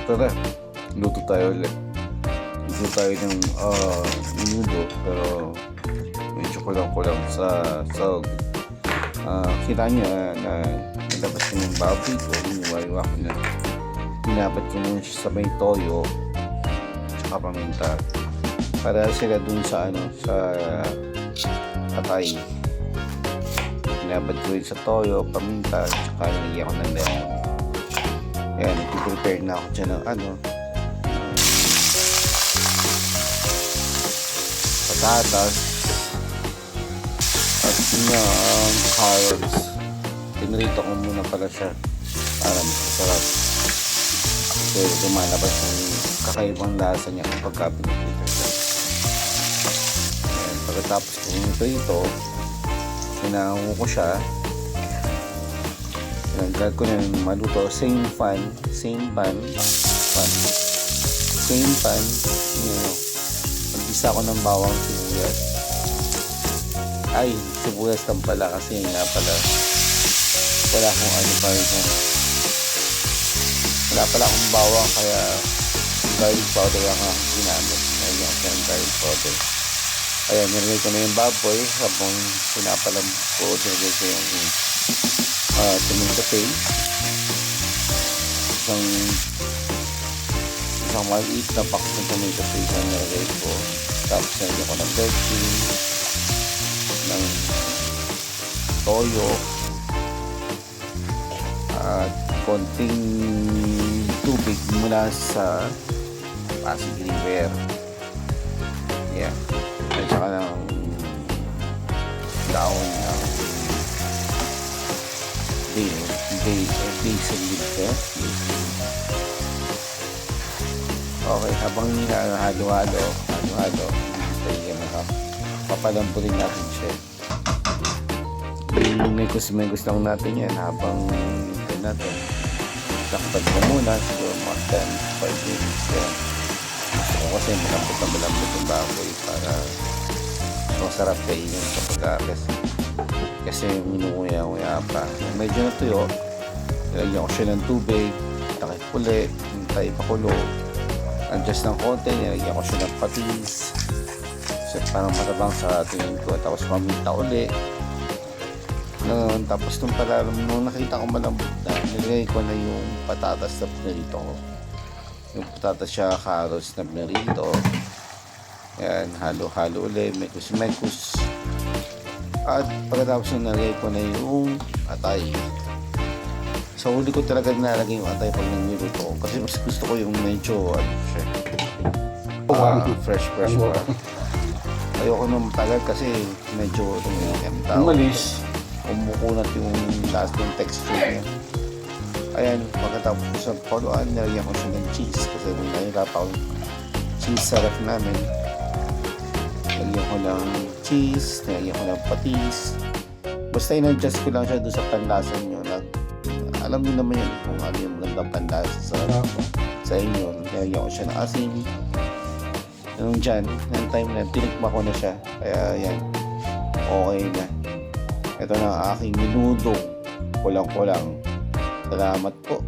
Tara, luto tayo ulit. Luto tayo ng minudo, pero medyo kulang-kulang sa sahog. Kita niya na nilabas ko yung baboy ko, iniwaiwa ko na. Pinapat ko muna siya sa may toyo, tsaka paminta. Para sila dun sa sa atay. Pinapat ko yun sa toyo, paminta, tsaka nilagyan ko ng lemon. Ayan, nag-prepare na ako dyan ng patatas at yung carrots. Pinrito ko muna pala siya para masarap. So, lumalabas yung kakaibang lasa niya kapag pinipito siya. Ayan, pagkatapos ko pinipito, pinango ko siya. Gagawin ko na yung maluto, same pan, magbisa ko ng bawang sibuyas. Ay, sibuyas lang pala kasi nga pala wala akong wala pala akong bawang, kaya garlic powder ang aking ginamit. Ayun yung garlic powder. Ayan, nilagay ko na yung baboy habang pinapalam ko, nilagay ko yung tomato paste, isang maliit na box ng tomato paste na nilagay ko. Tapos nilagay ko ng dressing, ng toyo, at konting tubig mula sa pasig river. Yan. At saka ng daon ng basil leaf. Okay, habang halo-halo, papalampurin natin siya. May gusto lang natin yan habang natin. Lakpad na muna, siguro mga 10-5 minutes yan. Gusto ko kasi malambot yung baboy para masarap kainin sa pag-akas. Kasi minukuya pa. Medyo natuyo, nilagyan ko siya ng tubig, takip ulit, hintay pakulo, adjust ng konti, nilagyan ko siya ng patis, so parang matabang sa tingin ko. Tapos paminta ulit. Tapos nung nakita ko malambot na, nilagay ko na yung patatas na pinarito ko. Yung patatas siya, carrots na pinarito. Yan, halo-halo ulit, mekos. At pagkatapos nung nalagay ko na yung atay. Sa huli ko talaga nalagay yung atay pag nagniluto ko. Kasi mas gusto ko yung medyo fresh pa. Ayoko nung matagal kasi medyo umalis. Umukunat yung last ng texture niya. Ayan, pagkatapos ko sa puluan, nalagyan ko siya ng cheese. Kasi nung nahirap ako yung cheese sa ref namin. Nalagyan ko ng cheese, nalagyan ko ng patis. Basta in-adjust ko lang siya doon sa panlasa nyo. Alam niyo naman yun kung ano yung magandang panlasa sa inyo. Nalagyan ko siya ng asin. Nung dyan, ng time na tinikma ko na siya. Kaya yan, okay na. Ito na ang aking minudo. Kulang-kulang. Salamat po.